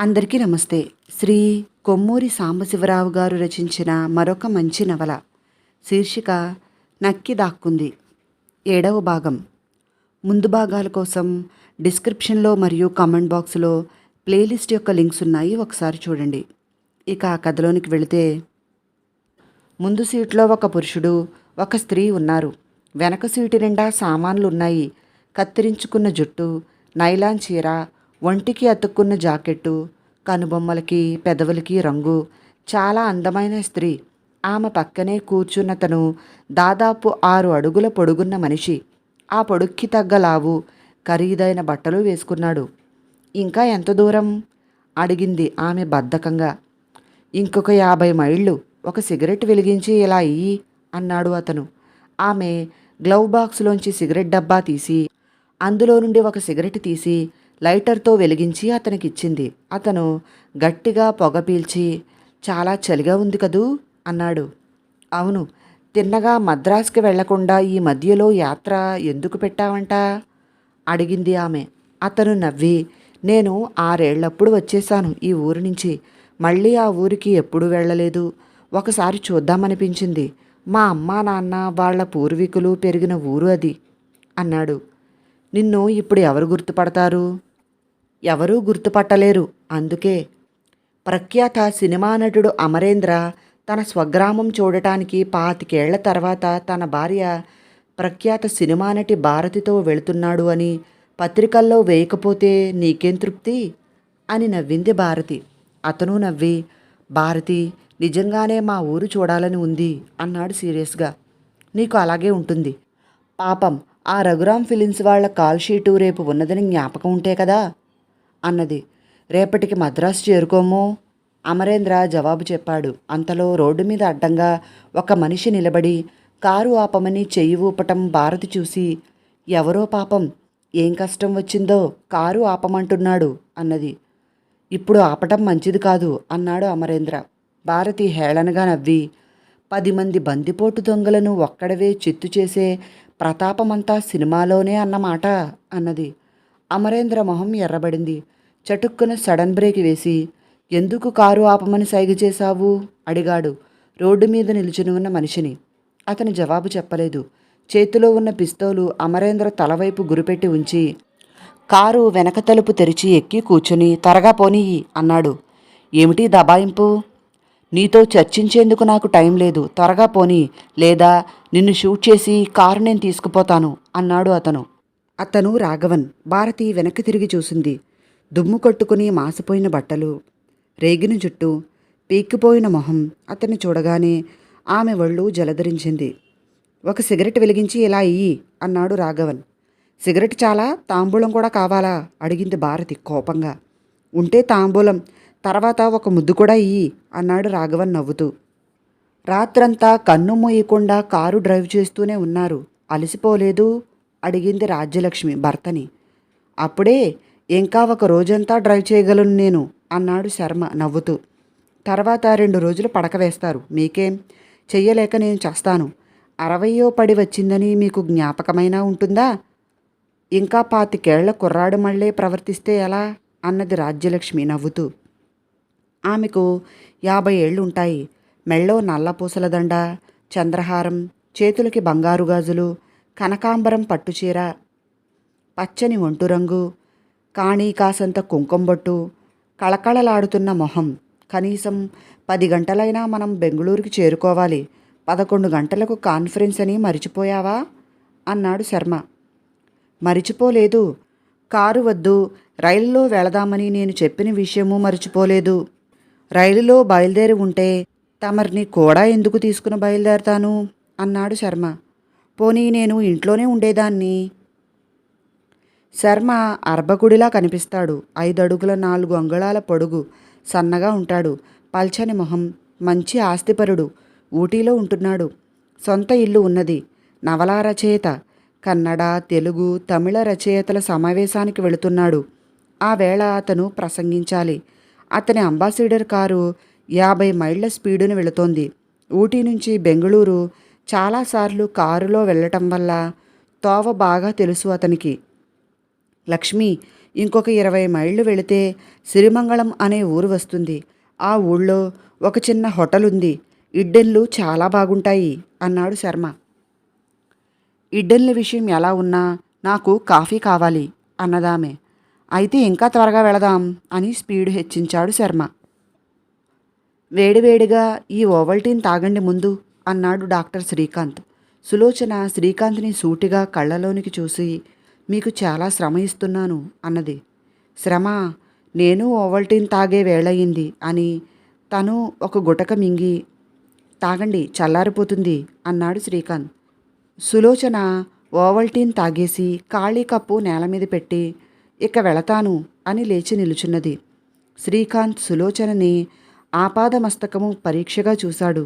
అందరికీ నమస్తే. శ్రీ కొమ్మూరి సాంబశివరావు గారు రచించిన మరొక మంచి నవల శీర్షిక నక్కి దాక్కుంది. 7వ భాగం. ముందు భాగాల కోసం డిస్క్రిప్షన్లో మరియు కామెంట్ బాక్స్లో ప్లేలిస్ట్ యొక్క లింక్స్ ఉన్నాయి, ఒకసారి చూడండి. ఇక ఆ కథలోనికి వెళితే, ముందు సీట్లో ఒక పురుషుడు, ఒక స్త్రీ ఉన్నారు. వెనక సీటు నిండా సామాన్లు ఉన్నాయి. కత్తిరించుకున్న జుట్టు, నైలాన్ చీర, ఒంటికి అతుక్కున్న జాకెట్టు, కనుబొమ్మలకి పెదవులకి రంగు. చాలా అందమైన స్త్రీ. ఆమె పక్కనే కూర్చున్నతను దాదాపు 6 అడుగుల పొడుగున్న మనిషి. ఆ పొడుక్కి తగ్గ లావు, ఖరీదైన బట్టలు వేసుకున్నాడు. ఇంకా ఎంత దూరం అడిగింది ఆమె బద్ధకంగా. ఇంకొక 50 మైళ్ళు. ఒక సిగరెట్ వెలిగించి ఇలా ఇయ్యి అన్నాడు అతను. ఆమె గ్లవ్ బాక్స్లోంచి సిగరెట్ డబ్బా తీసి అందులో నుండి ఒక సిగరెట్ తీసి లైటర్తో వెలిగించి అతనికిచ్చింది. అతను గట్టిగా పొగ పీల్చి, చాలా చలిగా ఉంది కదూ అన్నాడు. అవును. తిన్నగా మద్రాసుకి వెళ్లకుండా ఈ మధ్యలో యాత్ర ఎందుకు పెట్టావంట అడిగింది ఆమె. అతను నవ్వి, నేను 6 ఏళ్లప్పుడు వచ్చేశాను ఈ ఊరి నుంచి. మళ్ళీ ఆ ఊరికి ఎప్పుడూ వెళ్ళలేదు. ఒకసారి చూద్దామనిపించింది. మా అమ్మా నాన్న వాళ్ళ పూర్వీకులు పెరిగిన ఊరు అది అన్నాడు. నిన్ను ఇప్పుడు ఎవరు గుర్తుపడతారు? ఎవరూ గుర్తుపట్టలేరు. అందుకే ప్రఖ్యాత సినిమా నటుడు అమరేంద్ర తన స్వగ్రామం చూడటానికి 25 ఏళ్ల తర్వాత తన భార్య ప్రఖ్యాత సినిమా నటి భారతితో వెళుతున్నాడు అని పత్రికల్లో వేయకపోతే నీకేం తృప్తి అని నవ్వింది భారతి. అతను నవ్వి, భారతి, నిజంగానే మా ఊరు చూడాలని ఉంది అన్నాడు సీరియస్గా. నీకు అలాగే ఉంటుంది. పాపం ఆ రఘురామ్ ఫిలిమ్స్ వాళ్ళ కాల్ షీటు రేపు ఉన్నదని జ్ఞాపకం ఉంటే కదా అన్నది. రేపటికి మద్రాసు చేరుకోము అమరేంద్ర జవాబు చెప్పాడు. అంతలో రోడ్డు మీద అడ్డంగా ఒక మనిషి నిలబడి కారు ఆపమని చెయ్యి ఊపటం భారతి చూసి, ఎవరో పాపం ఏం కష్టం వచ్చిందో కారు ఆపమంటున్నాడు అన్నది. ఇప్పుడు ఆపటం మంచిది కాదు అన్నాడు అమరేంద్ర. భారతి హేళనగా నవ్వి, 10 మంది బందిపోటు దొంగలను ఒక్కడవే చిత్తు చేసే ప్రతాపమంతా సినిమాలోనే అన్నమాట అన్నది. అమరేంద్ర మొహం ఎర్రబడింది. చటుక్కున సడన్ బ్రేక్ వేసి, ఎందుకు కారు ఆపమని సైగ చేశావు అడిగాడు రోడ్డు మీద నిల్చుని ఉన్న మనిషిని. అతను జవాబు చెప్పలేదు. చేతిలో ఉన్న పిస్తోలు అమరేంద్ర తలవైపు గురిపెట్టి ఉంచి, కారు వెనక తలుపు తెరిచి ఎక్కి కూర్చుని త్వరగా పోనీయి అన్నాడు. ఏమిటి దబాయింపు? నీతో చర్చించేందుకు నాకు టైం లేదు, త్వరగా పోనీ, లేదా నిన్ను షూట్ చేసి కారు నేను తీసుకుపోతాను అన్నాడు అతను. అతను రాఘవన్. భారతి వెనక్కి తిరిగి చూసింది. దుమ్ము కొట్టుకుని మాసిపోయిన బట్టలు, రేగిన జుట్టు, పీక్కిపోయిన మొహం. అతన్ని చూడగానే ఆమె ఒళ్ళు జలధరించింది. ఒక సిగరెట్ వెలిగించి ఇలా ఇయ్యి అన్నాడు రాఘవన్. సిగరెట్ చాలా, తాంబూలం కూడా కావాలా అడిగింది భారతి కోపంగా. ఉంటే తాంబూలం, తర్వాత ఒక ముద్దు కూడా ఇయ్యి అన్నాడు రాఘవన్ నవ్వుతూ. రాత్రంతా కన్ను మూయకుండా కారు డ్రైవ్ చేస్తూనే ఉన్నారు. అలసిపోలేదు అడిగింది రాజ్యలక్ష్మి భర్తని. అప్పుడే, ఇంకా ఒక రోజంతా డ్రైవ్ చేయగలను నేను అన్నాడు శర్మ నవ్వుతూ. తర్వాత 2 రోజులు పడక వేస్తారు, మీకేం, చెయ్యలేక నేను చేస్తాను. 60 పడి వచ్చిందని మీకు జ్ఞాపకమైనా ఉంటుందా? ఇంకా 25 ఏళ్ల కుర్రాడు మళ్ళీ ప్రవర్తిస్తే ఎలా అన్నది రాజ్యలక్ష్మి నవ్వుతూ. ఆమెకు 50 ఏళ్ళు ఉంటాయి. మెళ్ళో నల్ల పూసల దండ, చంద్రహారం, చేతులకి బంగారు గాజులు, కనకాంబరం పట్టుచీర, పచ్చని ఒంటురంగు, కాణీ కాసంత కుంకుమబొట్టు, కళకళలాడుతున్న మొహం. కనీసం 10 గంటలైనా మనం బెంగుళూరుకి చేరుకోవాలి. 11 గంటలకు కాన్ఫరెన్స్ అని మరిచిపోయావా అన్నాడు శర్మ. మరిచిపోలేదు. కారు వద్దు, రైలులో వెళదామని నేను చెప్పిన విషయము మరిచిపోలేదు. రైలులో బయలుదేరి ఉంటే తమరిని కూడా ఎందుకు తీసుకుని బయలుదేరతాను అన్నాడు శర్మ. పోనీ నేను ఇంట్లోనే ఉండేదాన్ని. శర్మ అర్భకుడిలా కనిపిస్తాడు. 5 అడుగుల 4 అంగుళాల పొడుగు, సన్నగా ఉంటాడు. పల్చని మొహం, మంచి ఆస్తిపరుడు. ఊటీలో ఉంటున్నాడు. సొంత ఇల్లు ఉన్నది. నవలా రచయిత. కన్నడ, తెలుగు, తమిళ రచయితల సమావేశానికి వెళుతున్నాడు. ఆ వేళ అతను ప్రసంగించాలి. అతని అంబాసిడర్ కారు 50 మైళ్ళ స్పీడును వెళుతోంది. ఊటీ నుంచి బెంగుళూరు చాలాసార్లు కారులో వెళ్ళటం వల్ల తోవ బాగా తెలుసు అతనికి. లక్ష్మి, ఇంకొక 20 మైళ్ళు వెళితే సిరిమంగళం అనే ఊరు వస్తుంది. ఆ ఊళ్ళో ఒక చిన్న హోటల్ ఉంది. ఇడ్డెన్లు చాలా బాగుంటాయి అన్నాడు శర్మ. ఇడ్డెన్ల విషయం ఎలా ఉన్నా నాకు కాఫీ కావాలి అన్నదామె. అయితే ఇంకా త్వరగా వెళదాం అని స్పీడ్ హెచ్చించాడు శర్మ. వేడివేడిగా ఈ ఓవల్టీన్ తాగండి ముందు అన్నాడు డాక్టర్ శ్రీకాంత్. సులోచన శ్రీకాంత్ని సూటిగా కళ్ళలోనికి చూసి, మీకు చాలా శ్రమ ఇస్తున్నాను అన్నది. శ్రమ? నేను ఓవల్టీన్ తాగే వేళయింది అని తను ఒక గుటక మింగి, తాగండి చల్లారిపోతుంది అన్నాడు శ్రీకాంత్. సులోచన ఓవల్టీన్ తాగేసి ఖాళీ కప్పు నేల మీద పెట్టి, ఇక వెళతాను అని లేచి నిలుచున్నది. శ్రీకాంత్ సులోచనని ఆపాదమస్తకము పరీక్షగా చూశాడు.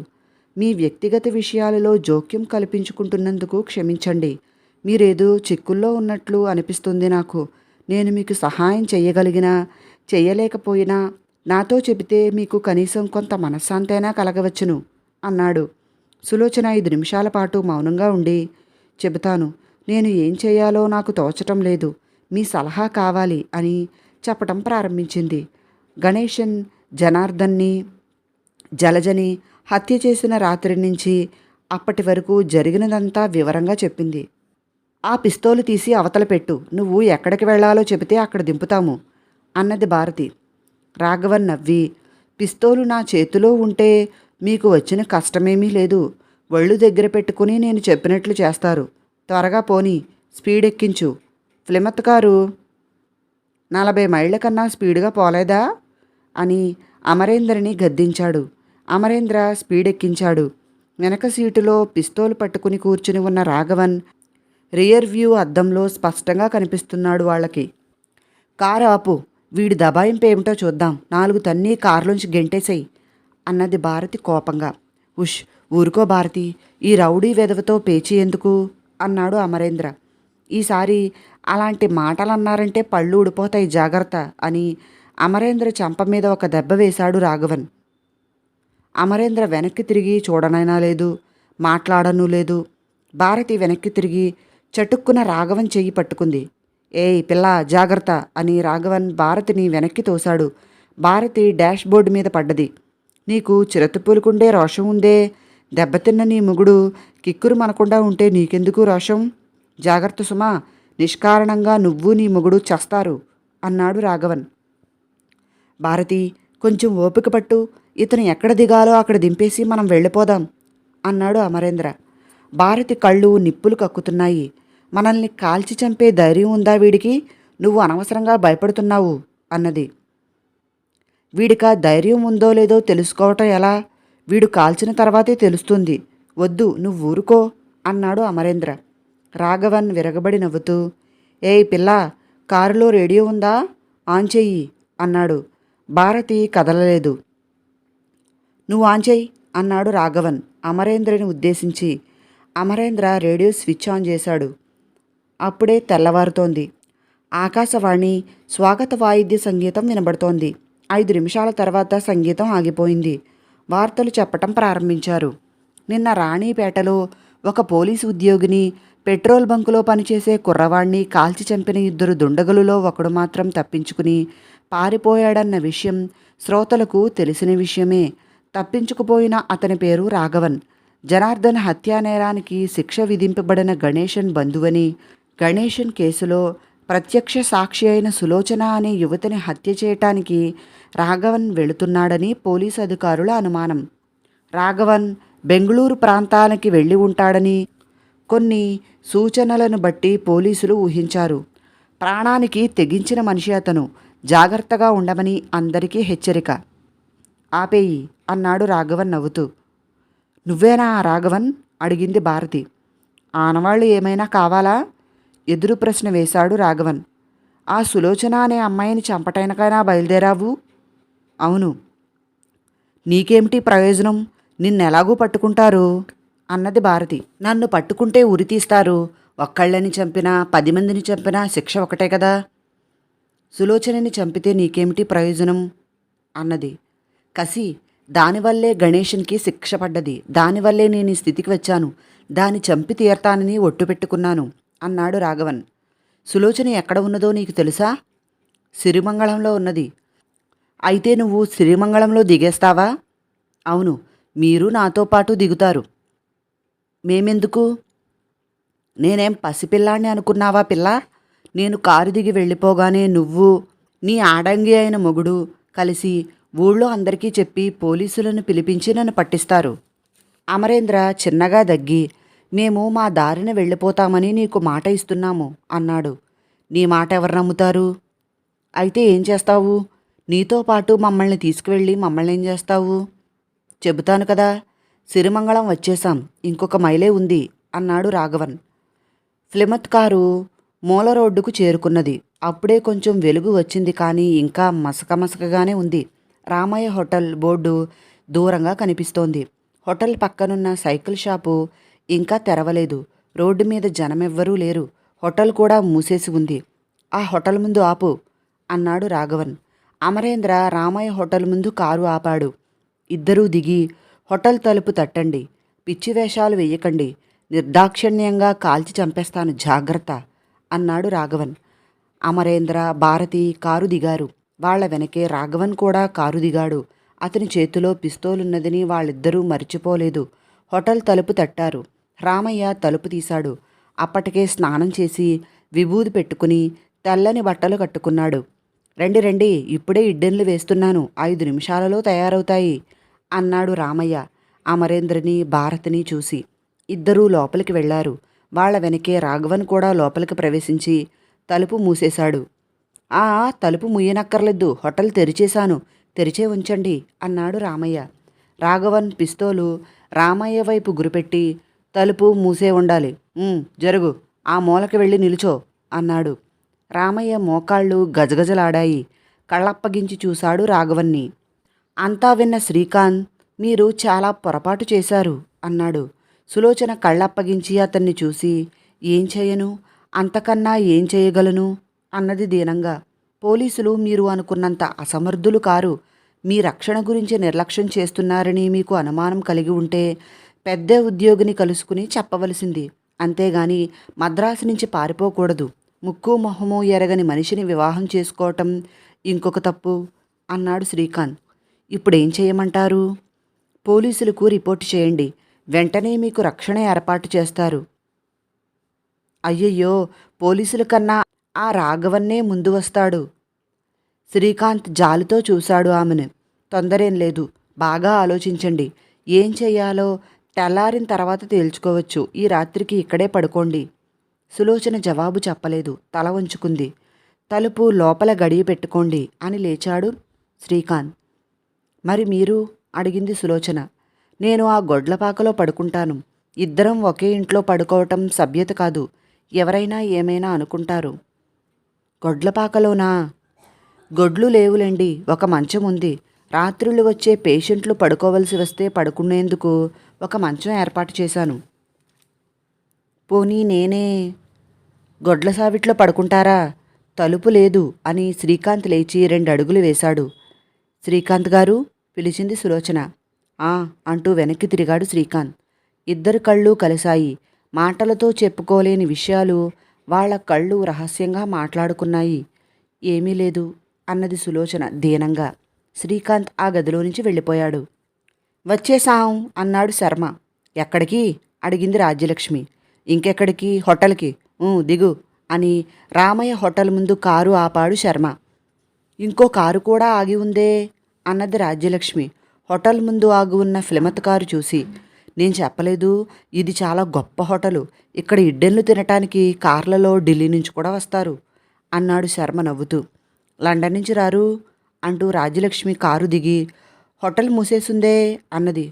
మీ వ్యక్తిగత విషయాలలో జోక్యం కల్పించుకుంటున్నందుకు క్షమించండి. మీరేదో చిక్కుల్లో ఉన్నట్లు అనిపిస్తుంది నాకు. నేను మీకు సహాయం చేయగలిగినా చెయ్యలేకపోయినా నాతో చెబితే మీకు కనీసం కొంత మనశ్శాంతైనా కలగవచ్చును అన్నాడు. సులోచన 5 నిమిషాల పాటు మౌనంగా ఉండి, చెబుతాను, నేను ఏం చేయాలో నాకు తోచటం లేదు, మీ సలహా కావాలి అని చెప్పటం ప్రారంభించింది. గణేశన్ జనార్దన్ని, జలజని హత్య చేసిన రాత్రి నుంచి అప్పటి వరకు జరిగినదంతా వివరంగా చెప్పింది. ఆ పిస్తోలు తీసి అవతల పెట్టు, నువ్వు ఎక్కడికి వెళ్లాలో చెబితే అక్కడ దింపుతాము అన్నది భారతి. రాఘవన్ నవ్వి, పిస్తోలు నా చేతిలో ఉంటే మీకు వచ్చిన కష్టమేమీ లేదు. ఒళ్ళు దగ్గర పెట్టుకుని నేను చెప్పినట్లు చేస్తారు. త్వరగా పోని, స్పీడ్ ఎక్కించు. ప్లిమత్ కారు 40 మైళ్ళ కన్నా స్పీడ్గా పోలేదా అని అమరేంద్రని గద్దించాడు. అమరేంద్ర స్పీడ్ ఎక్కించాడు. వెనక సీటులో పిస్తోలు పట్టుకుని కూర్చుని ఉన్న రాఘవన్ రియర్ వ్యూ అద్దంలో స్పష్టంగా కనిపిస్తున్నాడు వాళ్ళకి. కారు ఆపు, వీడి దబాయింపు ఏమిటో చూద్దాం, 4 తన్ని కారులోంచి గెంటేసేయి అన్నది భారతి కోపంగా. ఉష్, ఊరుకో భారతి, ఈ రౌడీ వెధవతో పేచీ ఎందుకు అన్నాడు అమరేంద్ర. ఈసారి అలాంటి మాటలన్నారంటే పళ్ళు ఊడిపోతాయి, జాగ్రత్త అని అమరేంద్ర చెంప మీద ఒక దెబ్బ వేశాడు రాఘవన్. అమరేంద్ర వెనక్కి తిరిగి చూడనైనా లేదు, మాట్లాడనూ లేదు. భారతి వెనక్కి తిరిగి చటుక్కున రాఘవన్ చెయ్యి పట్టుకుంది. ఏయ్ పిల్ల, జాగ్రత్త అని రాఘవన్ భారతిని వెనక్కి తోశాడు. భారతి డాష్ బోర్డు మీద పడ్డది. నీకు చిరతపూలుకుండే రోషం ఉందే, దెబ్బతిన్న నీ మొగుడు కిక్కురు మనకుండా ఉంటే నీకెందుకు రోషం? జాగ్రత్త సుమా, నిష్కారణంగా నువ్వు నీ మొగుడు చస్తారు అన్నాడు రాఘవన్. భారతి, కొంచెం ఓపిక పట్టు, ఇతను ఎక్కడ దిగాలో అక్కడ దింపేసి మనం వెళ్ళిపోదాం అన్నాడు అమరేంద్ర. భారతి కళ్ళు నిప్పులు కక్కుతున్నాయి. మనల్ని కాల్చి చంపే ధైర్యం ఉందా వీడికి? నువ్వు అనవసరంగా భయపడుతున్నావు అన్నది. వీడికా ధైర్యం ఉందో లేదో తెలుసుకోవటం ఎలా? వీడు కాల్చిన తర్వాతే తెలుస్తుంది. వద్దు, నువ్వు ఊరుకో అన్నాడు అమరేంద్ర. రాఘవన్ విరగబడి నవ్వుతూ, ఏయ్ పిల్ల, కారులో రేడియో ఉందా? ఆన్ చెయ్యి అన్నాడు. భారతి కదలలేదు. నువ్వు ఆన్ చెయ్యి అన్నాడు రాఘవన్ అమరేంద్రని ఉద్దేశించి. అమరేంద్ర రేడియో స్విచ్ ఆన్ చేశాడు. అప్పుడే తెల్లవారుతోంది. ఆకాశవాణి స్వాగత వాయిద్య సంగీతం వినబడుతోంది. 5 నిమిషాల తర్వాత సంగీతం ఆగిపోయింది. వార్తలు చెప్పటం ప్రారంభించారు. నిన్న రాణిపేటలో ఒక పోలీసు ఉద్యోగిని, పెట్రోల్ బంకులో పనిచేసే కుర్రవాణ్ణి కాల్చి చంపిన 2 దుండగులలో ఒకడు మాత్రం తప్పించుకుని పారిపోయాడన్న విషయం శ్రోతలకు తెలిసిన విషయమే. తప్పించుకుపోయిన అతని పేరు రాఘవన్. జనార్దన్ హత్యా నేరానికి శిక్ష విధింపబడిన గణేశన్ బంధువని, గణేశన్ కేసులో ప్రత్యక్ష సాక్షి అయిన సులోచన అనే యువతిని హత్య చేయటానికి రాఘవన్ వెళుతున్నాడని పోలీసు అధికారుల అనుమానం. రాఘవన్ బెంగళూరు ప్రాంతానికి వెళ్ళి ఉంటాడని కొన్ని సూచనలను బట్టి పోలీసులు ఊహించారు. ప్రాణానికి తెగించిన మనిషి అతను, జాగ్రత్తగా ఉండమని అందరికీ హెచ్చరిక. ఆపేయి అన్నాడు రాఘవన్ నవ్వుతూ. నువ్వేనా రాఘవన్ అడిగింది భారతి. ఆనవాళ్ళు ఏమైనా కావాలా? ఎదురు ప్రశ్న వేశాడు రాఘవన్. ఆ సులోచన అనే అమ్మాయిని చంపటానికైనా బయలుదేరావు? అవును. నీకేమిటి ప్రయోజనం? నిన్నెలాగూ పట్టుకుంటారు అన్నది భారతి. నన్ను పట్టుకుంటే ఉరి తీస్తారు. ఒక్కళ్ళని చంపినా 10 మందిని చంపినా శిక్ష ఒకటే కదా. సులోచనని చంపితే నీకేమిటి ప్రయోజనం అన్నది. కసి, దానివల్లే గణేశన్కి శిక్ష పడ్డది. దానివల్లే నేను ఈ స్థితికి వచ్చాను. దాన్ని చంపి తీరతానని ఒట్టు పెట్టుకున్నాను అన్నాడు రాఘవన్. సులోచన ఎక్కడ ఉన్నదో నీకు తెలుసా? సిరిమంగళంలో ఉన్నది. అయితే నువ్వు సిరిమంగళంలో దిగేస్తావా? అవును, మీరు నాతో పాటు దిగుతారు. మేమెందుకు? నేనేం పసిపిల్లాన్ని అనుకున్నావా పిల్ల? నేను కారు దిగి వెళ్ళిపోగానే నువ్వు, నీ ఆడంగి అయిన మొగుడు కలిసి ఊళ్ళో అందరికీ చెప్పి పోలీసులను పిలిపించి నన్ను పట్టిస్తారు. అమరేంద్ర చిన్నగా దగ్గి, మేము మా దారిన వెళ్ళిపోతామని నీకు మాట ఇస్తున్నాము అన్నాడు. నీ మాట ఎవరు నమ్ముతారు? అయితే ఏం చేస్తావు? నీతో పాటు మమ్మల్ని తీసుకువెళ్ళి మమ్మల్ని ఏం చేస్తావు? చెబుతాను కదా. సిరిమంగళం వచ్చేశాం, ఇంకొక మైలే ఉంది అన్నాడు రాఘవన్. ప్లిమత్ కారు మూల రోడ్డుకు చేరుకున్నది. అప్పుడే కొంచెం వెలుగు వచ్చింది, కానీ ఇంకా మసకమసకగానే ఉంది. రామయ్య హోటల్ బోర్డు దూరంగా కనిపిస్తోంది. హోటల్ పక్కనున్న సైకిల్ షాపు ఇంకా తెరవలేదు. రోడ్డు మీద జనమెవ్వరూ లేరు. హోటల్ కూడా మూసేసి ఉంది. ఆ హోటల్ ముందు ఆపు అన్నాడు రాఘవన్. అమరేంద్ర రామయ్య హోటల్ ముందు కారు ఆపాడు. ఇద్దరూ దిగి, హోటల్ తలుపు తట్టండి, పిచ్చి వేషాలు వెయ్యకండి, నిర్దాక్షిణ్యంగా కాల్చి చంపేస్తాను, జాగ్రత్త అన్నాడు రాఘవన్. అమరేంద్ర, భారతి కారు దిగారు. వాళ్ల వెనకే రాఘవన్ కూడా కారు దిగాడు. అతని చేతిలో పిస్తోలున్నదని వాళ్ళిద్దరూ మరిచిపోలేదు. హోటల్ తలుపు తట్టారు. రామయ్య తలుపు తీశాడు. అప్పటికే స్నానం చేసి విభూది పెట్టుకుని తెల్లని బట్టలు కట్టుకున్నాడు. రండి రండి, ఇప్పుడే ఇడ్డెన్లు వేస్తున్నాను, 5 నిమిషాలలో తయారవుతాయి అన్నాడు రామయ్య అమరేంద్రని, భారతిని చూసి. ఇద్దరూ లోపలికి వెళ్లారు. వాళ్ల వెనకే రాఘవన్ కూడా లోపలికి ప్రవేశించి తలుపు మూసేశాడు. తలుపు ముయ్యనక్కర్లేదు, హోటల్ తెరిచేశాను, తెరిచే ఉంచండి అన్నాడు రామయ్య. రాఘవన్ పిస్తోలు రామయ్య వైపు గురిపెట్టి, తలుపు మూసే ఉండాలి, జరుగు, ఆ మూలకి వెళ్ళి నిలుచో అన్నాడు. రామయ్య మోకాళ్ళు గజగజలాడాయి. కళ్ళప్పగించి చూశాడు రాఘవన్ని. అంతా విన్న శ్రీకాంత్, మీరు చాలా పొరపాటు చేశారు అన్నాడు. సులోచన కళ్ళప్పగించి అతన్ని చూసి, ఏం చేయను, అంతకన్నా ఏం చేయగలను అన్నది దీనంగా. పోలీసులు మీరు అనుకున్నంత అసమర్థులు కారు. మీ రక్షణ గురించి నిర్లక్ష్యం చేస్తున్నారని మీకు అనుమానం కలిగి ఉంటే పెద్ద ఉద్యోగిని కలుసుకుని చెప్పవలసింది, అంతేగాని మద్రాసు నుంచి పారిపోకూడదు. ముక్కు మొహము ఎరగని మనిషిని వివాహం చేసుకోవటం ఇంకొక తప్పు అన్నాడు శ్రీకాంత్. ఇప్పుడేం చేయమంటారు? పోలీసులకు రిపోర్టు చేయండి, వెంటనే మీకు రక్షణ ఏర్పాటు చేస్తారు. అయ్యయ్యో, పోలీసుల కన్నా ఆ రాఘవన్నే ముందు వస్తాడు. శ్రీకాంత్ జాలితో చూశాడు ఆమెను. తొందరేం లేదు, బాగా ఆలోచించండి. ఏం చెయ్యాలో తెల్లారిన తర్వాత తేల్చుకోవచ్చు. ఈ రాత్రికి ఇక్కడే పడుకోండి. సులోచన జవాబు చెప్పలేదు, తల వంచుకుంది. తలుపు లోపల గడియ పెట్టుకోండి అని లేచాడు శ్రీకాంత్. మరి మీరు? అడిగింది సులోచన. నేను ఆ గొడ్లపాకలో పడుకుంటాను. ఇద్దరం ఒకే ఇంట్లో పడుకోవటం సభ్యత కాదు, ఎవరైనా ఏమైనా అనుకుంటారు. గొడ్లపాకలోనా? గొడ్లు లేవులేండి, ఒక మంచం ఉంది. రాత్రులు వచ్చే పేషెంట్లు పడుకోవలసి వస్తే పడుకునేందుకు ఒక మంచం ఏర్పాటు చేశాను. పోనీ నేనే గొడ్ల సావిట్లో పడుకుంటారా? తలుపు లేదు అని శ్రీకాంత్ లేచి 2 అడుగులు వేశాడు. శ్రీకాంత్ గారు పిలిచింది సులోచన. అంటూ వెనక్కి తిరిగాడు శ్రీకాంత్. ఇద్దరు కళ్ళు కలిశాయి. మాటలతో చెప్పుకోలేని విషయాలు వాళ్ళ కళ్ళు రహస్యంగా మాట్లాడుకున్నాయి. ఏమీ లేదు అన్నది సులోచన దీనంగా. శ్రీకాంత్ ఆ గదిలో నుంచి వెళ్ళిపోయాడు. వచ్చేశాం అన్నాడు శర్మ. ఎక్కడికి? అడిగింది రాజ్యలక్ష్మి. ఇంకెక్కడికి, హోటల్కి. దిగు అని రామయ్య హోటల్ ముందు కారు ఆపాడు శర్మ. ఇంకో కారు కూడా ఆగి ఉందే అన్నది రాజ్యలక్ష్మి హోటల్ ముందు ఆగి ఉన్న ప్లిమత్ కారు చూసి. నేను చెప్పలేదు, ఇది చాలా గొప్ప హోటలు. ఇక్కడ ఇడ్డెన్లు తినటానికి కార్లలో ఢిల్లీ నుంచి కూడా వస్తారు అన్నాడు శర్మ నవ్వుతూ. లండన్ నుంచి రారు అంటూ రాజ్యలక్ష్మి కారు దిగి, హోటల్ మూసేసుందే అన్నది.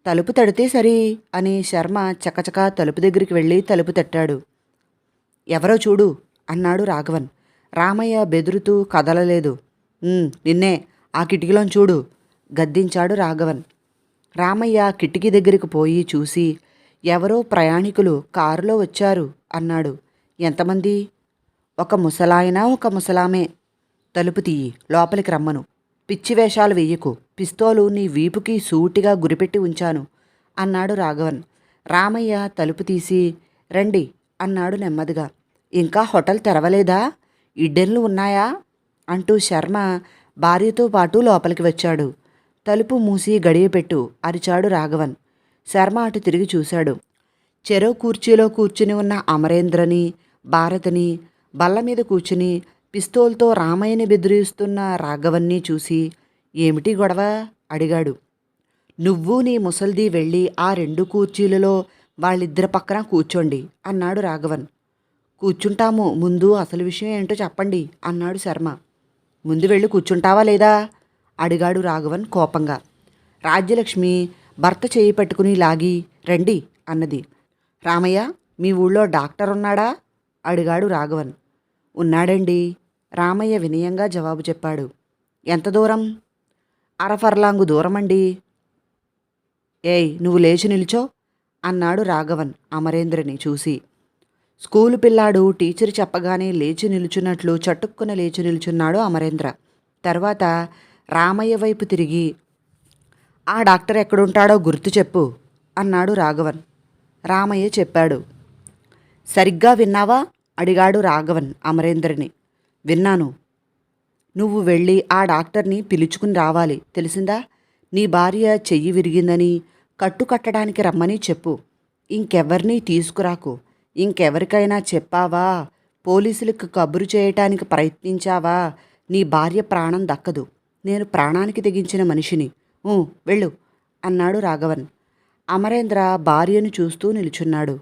తలుపు తడితే సరి అని శర్మ చకచకా తలుపు దగ్గరికి వెళ్ళి తలుపు తట్టాడు. ఎవరో చూడు అన్నాడు రాఘవన్. రామయ్య బెదురుతూ కదలలేదు. నిన్నే, ఆ కిటికీలోని చూడు గద్దించాడు రాఘవన్. రామయ్య కిటికీ దగ్గరికి పోయి చూసి, ఎవరో ప్రయాణికులు కారులో వచ్చారు అన్నాడు. ఎంతమంది? ఒక ముసలాయన, ఒక ముసలామే. తలుపు తీయి, లోపలికి రమ్మను. పిచ్చి వేషాలు వెయ్యకు, పిస్తోలు నీ వీపుకి సూటిగా గురిపెట్టి ఉంచాను అన్నాడు రాఘవన్. రామయ్య తలుపు తీసి, రండి అన్నాడు నెమ్మదిగా. ఇంకా హోటల్ తెరవలేదా? ఇడ్డెన్లు ఉన్నాయా? అంటూ శర్మ భార్యతో పాటు లోపలికి వచ్చాడు. తలుపు మూసి గడియపెట్టు అరిచాడు రాఘవన్. శర్మ అటు తిరిగి చూశాడు. చెరో కుర్చీలో కూర్చుని ఉన్న అమరేంద్రని, భారతిని, బల్ల మీద కూర్చుని పిస్తోల్తో రామయ్యని బెదిరిస్తున్న రాఘవన్ని చూసి ఏమిటి గొడవ అడిగాడు. నువ్వు నీ ముసల్ది వెళ్ళి ఆ 2 కుర్చీలలో వాళ్ళిద్దరి పక్కన కూర్చోండి అన్నాడు రాఘవన్. కూర్చుంటాము, ముందు అసలు విషయం ఏంటో చెప్పండి అన్నాడు శర్మ. ముందు వెళ్ళి కూర్చుంటావా లేదా అడిగాడు రాఘవన్ కోపంగా. రాజ్యలక్ష్మి భర్త చేయి పట్టుకుని లాగి రండి అన్నది. రామయ్య, మీ ఊళ్ళో డాక్టర్ ఉన్నాడా అడిగాడు రాఘవన్. ఉన్నాడండి, రామయ్య వినయంగా జవాబు చెప్పాడు. ఎంత దూరం? 1/2 ఫర్లాంగు దూరమండి. ఏయ్, నువ్వు లేచి నిల్చో అన్నాడు రాఘవన్ అమరేంద్రని చూసి. స్కూలు పిల్లాడు టీచర్ చెప్పగానే లేచి నిలుచున్నట్లు చటుక్కున లేచి నిల్చున్నాడు అమరేంద్ర. తర్వాత రామయ్య వైపు తిరిగి ఆ డాక్టర్ ఎక్కడుంటాడో గుర్తు చెప్పు అన్నాడు రాఘవన్. రామయ్య చెప్పాడు. సరిగ్గా విన్నావా అడిగాడు రాఘవన్ అమరేంద్రని. విన్నాను. నువ్వు వెళ్ళి ఆ డాక్టర్ని పిలుచుకుని రావాలి, తెలిసిందా? నీ భార్య చెయ్యి విరిగిందని కట్టుకట్టడానికి రమ్మని చెప్పు. ఇంకెవ్వరినీ తీసుకురాకు. ఇంకెవరికైనా చెప్పావా, పోలీసులకు కబురు చేయటానికి ప్రయత్నించావా, నీ భార్య ప్రాణం దక్కదు. నేను ప్రాణానికి తెగించిన మనిషిని. వెళ్ళు అన్నాడు రాఘవన్. అమరేంద్ర భార్యను చూస్తూ నిలుచున్నాడు.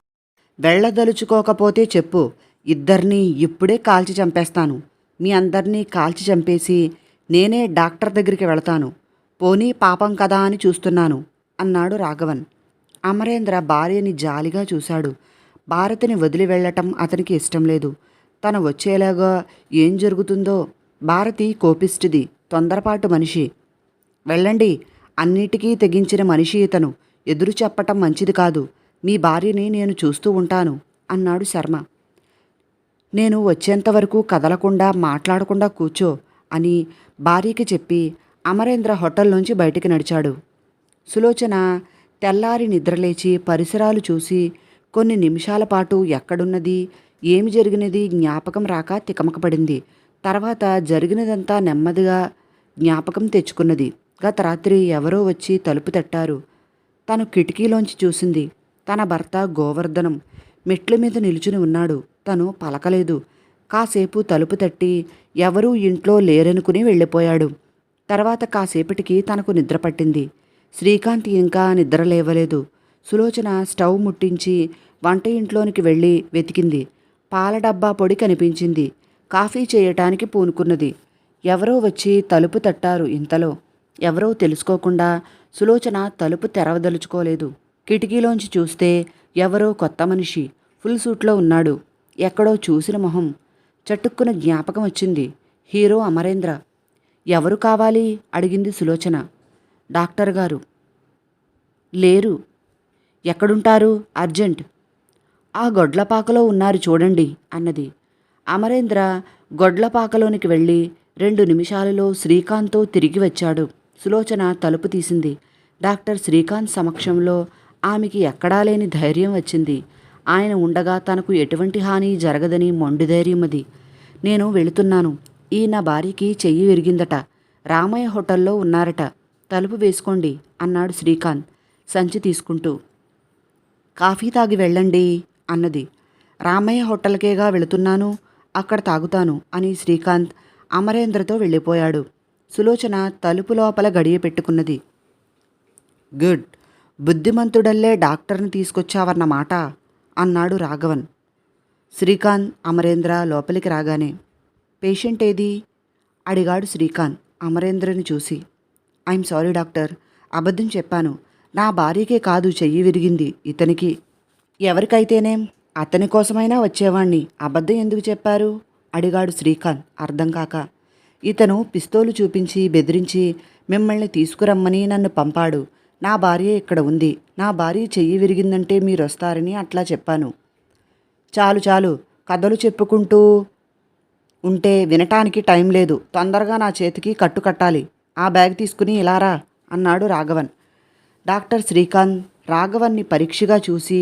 వెళ్ళదలుచుకోకపోతే చెప్పు, ఇద్దరినీ ఇప్పుడే కాల్చి చంపేస్తాను. మీ అందరినీ కాల్చి చంపేసి నేనే డాక్టర్ దగ్గరికి వెళతాను. పోనీ పాపం కదా అని చూస్తున్నాను అన్నాడు రాఘవన్. అమరేంద్ర భార్యని జాలిగా చూశాడు. భారతిని వదిలి వెళ్ళటం అతనికి ఇష్టం లేదు. తను వచ్చేలాగా ఏం జరుగుతుందో. భారతి కోపిష్టిది, తొందరపాటు మనిషి. వెళ్ళండి, అన్నిటికీ తెగించిన మనిషి ఇతను. ఎదురు చెప్పటం మంచిది కాదు. మీ భార్యని నేను చూస్తూ ఉంటాను అన్నాడు శర్మ. నేను వచ్చేంతవరకు కదలకుండా మాట్లాడకుండా కూర్చో అని భార్యకి చెప్పి అమరేంద్ర హోటల్లోంచి బయటికి నడిచాడు. సులోచన తెల్లారి నిద్రలేచి పరిసరాలు చూసి కొన్ని నిమిషాల పాటు ఎక్కడున్నది, ఏమి జరిగినది జ్ఞాపకం రాక తికమకపడింది. తర్వాత జరిగినదంతా నెమ్మదిగా జ్ఞాపకం తెచ్చుకున్నది. గత రాత్రి ఎవరో వచ్చి తలుపు తట్టారు. తను కిటికీలోంచి చూసింది. తన భర్త గోవర్ధనం మెట్ల మీద నిలుచుని ఉన్నాడు. తను పలకలేదు. కాసేపు తలుపు తట్టి ఎవరూ ఇంట్లో లేరనుకుని వెళ్ళిపోయాడు. తర్వాత కాసేపటికి తనకు నిద్ర పట్టింది. శ్రీకాంత్ ఇంకా నిద్ర లేవలేదు. సులోచన స్టవ్ ముట్టించి వంట ఇంట్లోనికి వెళ్ళి వెతికింది. పాల డబ్బా పొడి కనిపించింది. కాఫీ చేయటానికి పూనుకున్నది. ఎవరో వచ్చి తలుపు తట్టారు. ఇంతలో ఎవరో తెలుసుకోకుండా సులోచన తలుపు తెరవదలుచుకోలేదు. కిటికీలోంచి చూస్తే ఎవరో కొత్త మనిషి ఫుల్ సూట్లో ఉన్నాడు. ఎక్కడో చూసిన మొహం. చటుక్కున జ్ఞాపకం వచ్చింది. హీరో అమరేంద్ర. ఎవరు కావాలి అడిగింది సులోచన. డాక్టర్ గారు. లేరు. ఎక్కడుంటారు? అర్జెంట్. ఆ గొడ్లపాకలో ఉన్నారు చూడండి అన్నది. అమరేంద్ర గొడ్లపాకలోనికి వెళ్ళి 2 నిమిషాలలో శ్రీకాంత్తో తిరిగి వచ్చాడు. సులోచన తలుపు తీసింది. డాక్టర్ శ్రీకాంత్ సమక్షంలో ఆమెకి ఎక్కడా లేని ధైర్యం వచ్చింది. ఆయన ఉండగా తనకు ఎటువంటి హాని జరగదని మొండి ధైర్యం అది. నేను వెళుతున్నాను. ఈ నా భార్యకి చెయ్యి విరిగిందట. రామయ్య హోటల్లో ఉన్నారట. తలుపు వేసుకోండి అన్నాడు శ్రీకాంత్ సంచి తీసుకుంటూ. కాఫీ తాగి వెళ్ళండి అన్నది. రామయ్య హోటల్కేగా వెళుతున్నాను, అక్కడ తాగుతాను అని శ్రీకాంత్ అమరేంద్రతో వెళ్ళిపోయాడు. సులోచన తలుపు లోపల గడియ పెట్టుకున్నది. గుడ్, బుద్ధిమంతుడల్లే డాక్టర్ని తీసుకొచ్చావన్నమాట అన్నాడు రాఘవన్. శ్రీకాంత్ అమరేంద్ర లోపలికి రాగానే పేషెంట్ ఏది అడిగాడు శ్రీకాంత్ అమరేంద్రని చూసి. ఐఎమ్ సారీ డాక్టర్, అబద్ధం చెప్పాను. నా భార్యకే కాదు చెయ్యి విరిగింది, ఇతనికి. ఎవరికైతేనేం, అతని కోసమైనా వచ్చేవాణ్ణి. అబద్ధం ఎందుకు చెప్పారు అడిగాడు శ్రీకాంత్ అర్థం కాక. ఇతను పిస్తోలు చూపించి బెదిరించి మిమ్మల్ని తీసుకురమ్మని నన్ను పంపాడు. నా భార్య ఇక్కడ ఉంది. నా భార్య చెయ్యి విరిగిందంటే మీరు వస్తారని అట్లా చెప్పాను. చాలు చాలు, కథలు చెప్పుకుంటూ ఉంటే వినటానికి టైం లేదు. తొందరగా నా చేతికి కట్టు కట్టాలి. ఆ బ్యాగ్ తీసుకుని ఇలా రా అన్నాడు రాఘవన్. డాక్టర్ శ్రీకాంత్ రాఘవన్ని పరీక్షగా చూసి,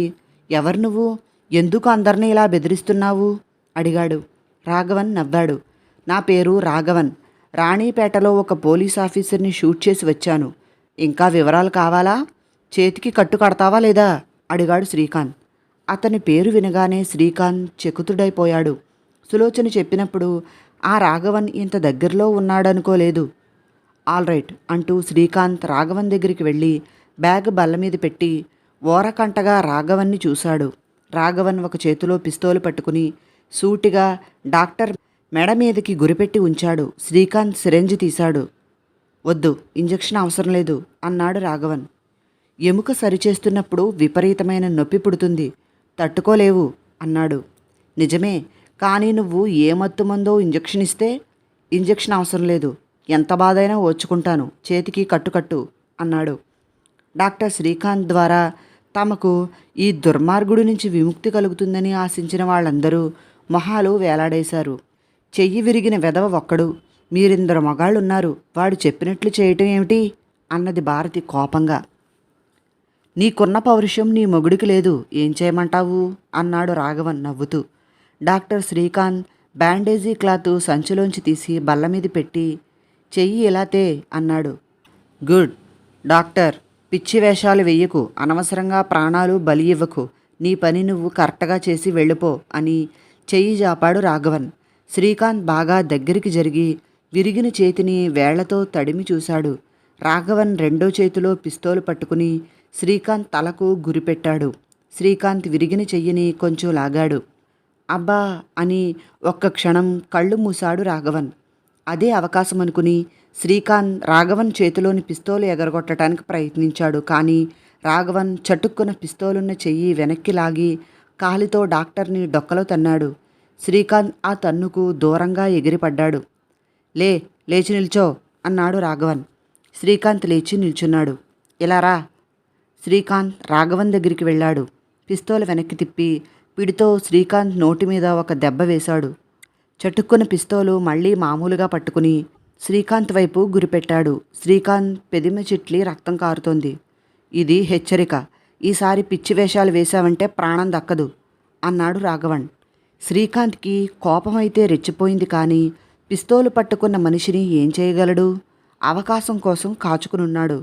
ఎవరు నువ్వు? ఎందుకు అందరినీ ఇలా బెదిరిస్తున్నావు అడిగాడు. రాఘవన్ నవ్వాడు. నా పేరు రాఘవన్. రాణీపేటలో ఒక పోలీస్ ఆఫీసర్ని షూట్ చేసి వచ్చాను. ఇంకా వివరాలు కావాలా? చేతికి కట్టు కడతావా లేదా? అడిగాడు శ్రీకాంత్. అతని పేరు వినగానే శ్రీకాంత్ చకుతుడైపోయాడు. సులోచన చెప్పినప్పుడు ఆ రాఘవన్ ఇంత దగ్గరలో ఉన్నాడనుకోలేదు. ఆల్ రైట్ అంటూ శ్రీకాంత్ రాఘవన్ దగ్గరికి వెళ్ళి బ్యాగ్ బల్ల మీద పెట్టి ఓరకంటగా రాఘవన్ని చూశాడు. రాఘవన్ ఒక చేతిలో పిస్తోలు పట్టుకుని సూటిగా డాక్టర్ మెడ మీదకి గురిపెట్టి ఉంచాడు. శ్రీకాంత్ సిరెంజి తీశాడు. వద్దు, ఇంజెక్షన్ అవసరం లేదు అన్నాడు రాఘవన్. ఎముక సరిచేస్తున్నప్పుడు విపరీతమైన నొప్పి పుడుతుంది, తట్టుకోలేవు అన్నాడు. నిజమే, కానీ నువ్వు ఏ మత్తు మందో ఇంజెక్షన్ ఇస్తే ఇంజెక్షన్ అవసరం లేదు, ఎంత బాధైనా ఓర్చుకుంటాను, చేతికి కట్టు అన్నాడు. డాక్టర్ శ్రీకాంత్ ద్వారా తమకు ఈ దుర్మార్గుడి నుంచి విముక్తి కలుగుతుందని ఆశించిన వాళ్ళందరూ మొహాలు వేలాడేశారు. చెయ్యి విరిగిన వెధవ ఒక్కడు, మీరిందరు మగాళ్ళున్నారు, వాడు చెప్పినట్లు చేయటం ఏమిటి అన్నది భారతి కోపంగా. నీకున్న పౌరుషం నీ మొగుడికి లేదు, ఏం చేయమంటావు అన్నాడు రాఘవన్ నవ్వుతూ. డాక్టర్ శ్రీకాంత్ బ్యాండేజీ క్లాత్ సంచిలోంచి తీసి బల్ల మీద పెట్టి చెయ్యి ఇలాతే అన్నాడు. గుడ్ డాక్టర్, పిచ్చి వేషాలు వెయ్యకు, అనవసరంగా ప్రాణాలు బలి ఇవ్వకు, నీ పని నువ్వు కరెక్ట్గా చేసి వెళ్ళిపో అని చెయ్యి జాపాడు రాఘవన్. శ్రీకాంత్ బాగా దగ్గరికి జరిగి విరిగిన చేతిని వేళ్లతో తడిమి చూశాడు. రాఘవన్ రెండో చేతిలో పిస్తోలు పట్టుకుని శ్రీకాంత్ తలకు గురిపెట్టాడు. శ్రీకాంత్ విరిగిన చెయ్యిని కొంచెం లాగాడు. అబ్బా అని ఒక్క క్షణం కళ్ళు మూశాడు రాఘవన్. అదే అవకాశం అనుకుని శ్రీకాంత్ రాఘవన్ చేతిలోని పిస్తోలు ఎగరగొట్టడానికి ప్రయత్నించాడు. కానీ రాఘవన్ చటుక్కున పిస్తోలున్న చెయ్యి వెనక్కి లాగి కాలితో డాక్టర్ని డొక్కలో తన్నాడు. శ్రీకాంత్ ఆ తన్నుకు దూరంగా ఎగిరిపడ్డాడు. లేచి నిల్చో అన్నాడు రాఘవన్. శ్రీకాంత్ లేచి నిల్చున్నాడు. ఇలా రా. శ్రీకాంత్ రాఘవన్ దగ్గరికి వెళ్ళాడు. పిస్తోలు వెనక్కి తిప్పి పిడితో శ్రీకాంత్ నోటి మీద ఒక దెబ్బ వేశాడు. చటుక్కున పిస్తోలు మళ్ళీ మామూలుగా పట్టుకుని శ్రీకాంత్ వైపు గురిపెట్టాడు. శ్రీకాంత్ పెదిమ చిట్లి రక్తం కారుతోంది. ఇది హెచ్చరిక, ఈసారి పిచ్చి వేషాలు వేశావంటే ప్రాణం దక్కదు అన్నాడు రాఘవన్. శ్రీకాంత్కి కోపమైతే రెచ్చిపోయింది, కానీ పిస్తోలు పట్టుకున్న మనిషిని ఏం చేయగలడు? అవకాశం కోసం కాచుకునున్నాడు.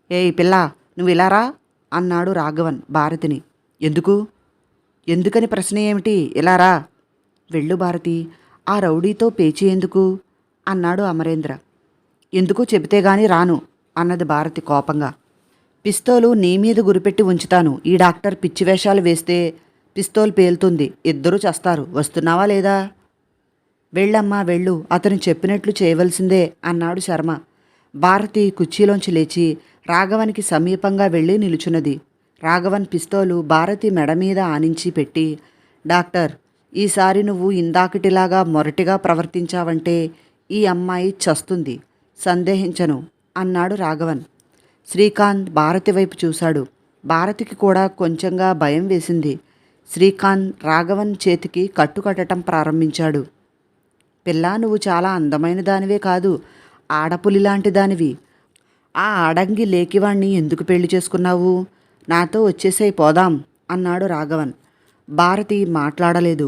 ఏయ్ పిల్ల, నువ్వు ఇలారా అన్నాడు రాఘవన్ భారతిని. ఎందుకని ప్రశ్న ఏమిటి? ఇలారా. వెళ్ళు భారతి, ఆ రౌడీతో పేచీ ఎందుకు అన్నాడు అమరేంద్ర. ఎందుకు చెబితే గాని రాను అన్నది భారతి కోపంగా. పిస్తోలు నీ మీద గురిపెట్టి ఉంచుతాను. ఈ డాక్టర్ పిచ్చి వేషాలు వేస్తే పిస్తోల్ పేలుతుంది, ఇద్దరూ చస్తారు. వస్తున్నావా లేదా? వెళ్ళమ్మా వెళ్ళు, అతను చెప్పినట్లు చేయవలసిందే అన్నాడు శర్మ. భారతి కుర్చీలోంచి లేచి రాఘవన్కి సమీపంగా వెళ్ళి నిలుచున్నది. రాఘవన్ పిస్తోలు భారతి మెడ మీద ఆనించి పెట్టి, డాక్టర్, ఈసారి నువ్వు ఇందాకటిలాగా మొరటిగా ప్రవర్తించావంటే ఈ అమ్మాయి చస్తుంది, సందేహించను అన్నాడు రాఘవన్. శ్రీకాంత్ భారతి వైపు చూశాడు. భారతికి కూడా కొంచెంగా భయం వేసింది. శ్రీకాంత్ రాఘవన్ చేతికి కట్టుకట్టడం ప్రారంభించాడు. పిల్ల, నువ్వు చాలా అందమైన దానివే కాదు, ఆడపులిలాంటి దానివి. ఆ ఆడంగి లేకివాణ్ణి ఎందుకు పెళ్లి చేసుకున్నావు? నాతో వచ్చేసేయ్, పోదాం అన్నాడు రాఘవన్. భారతి మాట్లాడలేదు.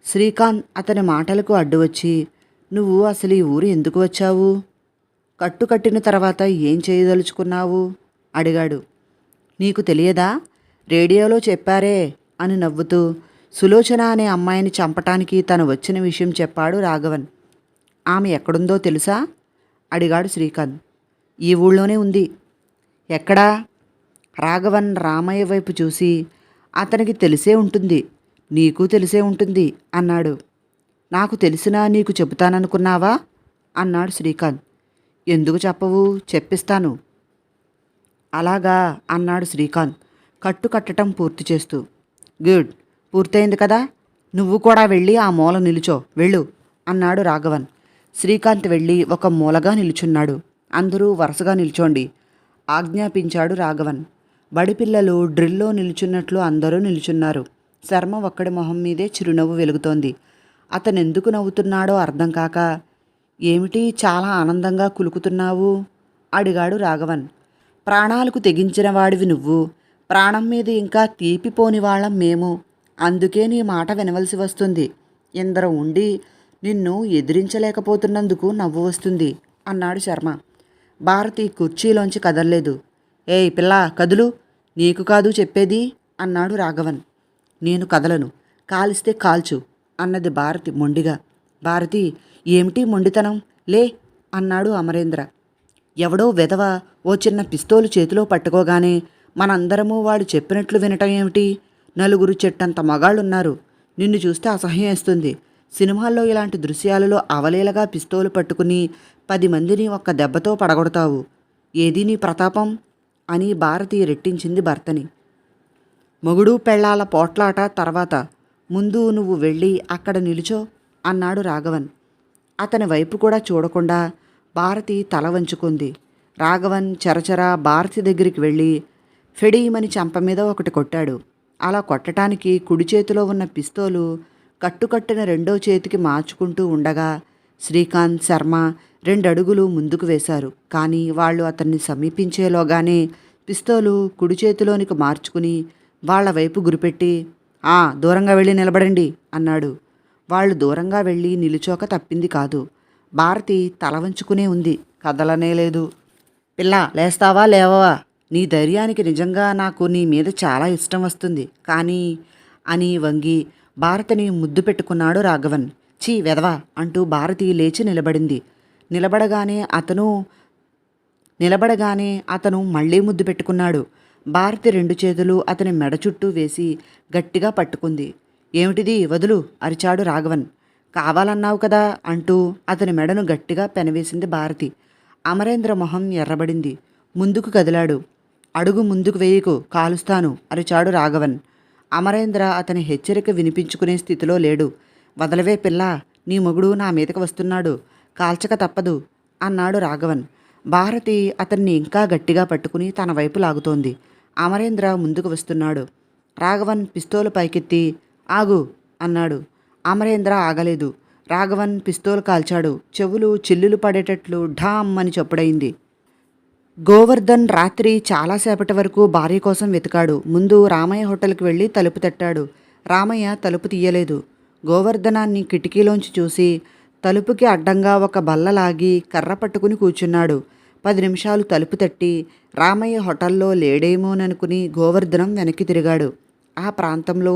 శ్రీకాంత్ అతని మాటలకు అడ్డు వచ్చి, నువ్వు అసలు ఈ ఊరు ఎందుకు వచ్చావు? కట్టిన తర్వాత ఏం చేయదలుచుకున్నావు అడిగాడు. నీకు తెలియదా? రేడియోలో చెప్పారే అని నవ్వుతూ సులోచన అనే అమ్మాయిని చంపటానికి తను వచ్చిన విషయం చెప్పాడు రాఘవన్. ఆమె ఎక్కడుందో తెలుసా అడిగాడు శ్రీకాంత్. ఈ ఊళ్ళోనే ఉంది. ఎక్కడా? రాఘవన్ రామయ్య వైపు చూసి, అతనికి తెలిసే ఉంటుంది, నీకు తెలిసే ఉంటుంది అన్నాడు. నాకు తెలిసినా నీకు చెబుతాననుకున్నావా అన్నాడు శ్రీకాంత్. ఎందుకు చెప్పవు? చెప్పిస్తాను. అలాగా అన్నాడు శ్రీకాంత్ కట్టటం పూర్తి చేస్తూ. గుడ్, పూర్తయింది కదా, నువ్వు కూడా వెళ్ళి ఆ మూల నిలుచో, వెళ్ళు అన్నాడు రాఘవన్. శ్రీకాంత్ వెళ్ళి ఒక మూలగా నిలుచున్నాడు. అందరూ వరుసగా నిల్చోండి ఆజ్ఞాపించాడు రాఘవన్. బడిపిల్లలు డ్రిల్లో నిలుచున్నట్లు అందరూ నిలుచున్నారు. శర్మ ఒక్కడి మొహం మీదే చిరునవ్వు వెలుగుతోంది. అతనెందుకు నవ్వుతున్నాడో అర్థం కాక, ఏమిటి చాలా ఆనందంగా కులుకుతున్నావు అడిగాడు రాఘవన్. ప్రాణాలకు తెగించిన వాడివి నువ్వు, ప్రాణం మీద ఇంకా తీపిపోని వాళ్ళం మేము, అందుకే నీ మాట వినవలసి వస్తుంది. ఇందరు ఉండి నిన్ను ఎదిరించలేకపోతున్నందుకు నవ్వు వస్తుంది అన్నాడు శర్మ. భారతి కుర్చీలోంచి కదల్లేదు. ఏయ్ పిల్ల కదులు, నీకు కాదు చెప్పేది అన్నాడు రాఘవన్. నేను కదలను, కాలిస్తే కాల్చు అన్నది భారతి మొండిగా. భారతి, ఏమిటి మొండితనం, లే అన్నాడు అమరేంద్ర. ఎవడో వెధవ ఓ చిన్న పిస్తోలు చేతిలో పట్టుకోగానే మనందరము వాడు చెప్పినట్లు వినటం ఏమిటి? నలుగురు చెట్టంత మగాళ్ళున్నారు. నిన్ను చూస్తే అసహ్యం వేస్తుంది. సినిమాల్లో ఇలాంటి దృశ్యాలలో అవలీలగా పిస్తోలు పట్టుకుని 10 మందిని ఒక్క దెబ్బతో పడగొడతావు. ఏది నీ ప్రతాపం అని భారతి రెట్టించింది భర్తని. మొగుడు పెళ్ళాల పోట్లాట తర్వాత, ముందు నువ్వు వెళ్ళి అక్కడ నిలుచో అన్నాడు రాఘవన్. అతని వైపు కూడా చూడకుండా భారతి తల వంచుకుంది. రాఘవన్ చరచరా భారతి దగ్గరికి వెళ్ళి ఫెడీమని చెంప మీద ఒకటి కొట్టాడు. అలా కొట్టడానికి కుడి చేతిలో ఉన్న పిస్తోలు కట్టుకట్టిన రెండో చేతికి మార్చుకుంటూ ఉండగా శ్రీకాంత్, శర్మ 2 అడుగులు ముందుకు వేశారు. కానీ వాళ్ళు అతన్ని సమీపించేలోగానే పిస్తోలు కుడి చేతిలోనికి మార్చుకుని వాళ్ల వైపు గురిపెట్టి, దూరంగా వెళ్ళి నిలబడండి అన్నాడు. వాళ్ళు దూరంగా వెళ్ళి నిలుచోక తప్పింది కాదు. భారతి తల వంచుకునే ఉంది, కదలనే లేదు. పిల్ల లేస్తావా లేవవా? నీ ధైర్యానికి నిజంగా నాకు నీ మీద చాలా ఇష్టం వస్తుంది కానీ అని వంగి భారతిని ముద్దు పెట్టుకున్నాడు రాఘవన్. చీ వెధవా అంటూ భారతి లేచి నిలబడింది. నిలబడగానే అతను మళ్ళీ ముద్దు పెట్టుకున్నాడు. భారతి 2 చేతులు అతని మెడ చుట్టూ వేసి గట్టిగా పట్టుకుంది. ఏమిటిది, వదులు అరిచాడు రాఘవన్. కావాలన్నావు కదా అంటూ అతని మెడను గట్టిగా పెనవేసింది భారతి. అమరేంద్ర మొహం ఎర్రబడింది. ముందుకు కదిలాడు. అడుగు ముందుకు వేయకు, కాలుస్తాను అరిచాడు రాఘవన్. అమరేంద్ర అతని హెచ్చరిక వినిపించుకునే స్థితిలో లేడు. వదలవే పిల్ల, నీ మొగుడు నా మీదకి వస్తున్నాడు, కాల్చక తప్పదు అన్నాడు రాఘవన్. భారతి అతన్ని ఇంకా గట్టిగా పట్టుకుని తన వైపు లాగుతోంది. అమరేంద్ర ముందుకు వస్తున్నాడు. రాఘవన్ పిస్తోలు పైకెత్తి ఆగు అన్నాడు. అమరేంద్ర ఆగలేదు. రాఘవన్ పిస్తోలు కాల్చాడు. చెవులు చిల్లులు పడేటట్లు ఢామ్ అని చప్పుడైంది. గోవర్ధన్ రాత్రి చాలాసేపటి వరకు భార్య కోసం వెతికాడు. ముందు రామయ్య హోటల్కి వెళ్ళి తలుపు తట్టాడు. రామయ్య తలుపు తీయలేదు. గోవర్ధనాన్ని కిటికీలోంచి చూసి తలుపుకి అడ్డంగా ఒక బల్ల లాగి కర్ర పట్టుకుని కూర్చున్నాడు. 10 నిమిషాలు తలుపు తట్టి రామయ్య హోటల్లో లేడేమోననుకుని గోవర్ధనం వెనక్కి తిరిగాడు. ఆ ప్రాంతంలో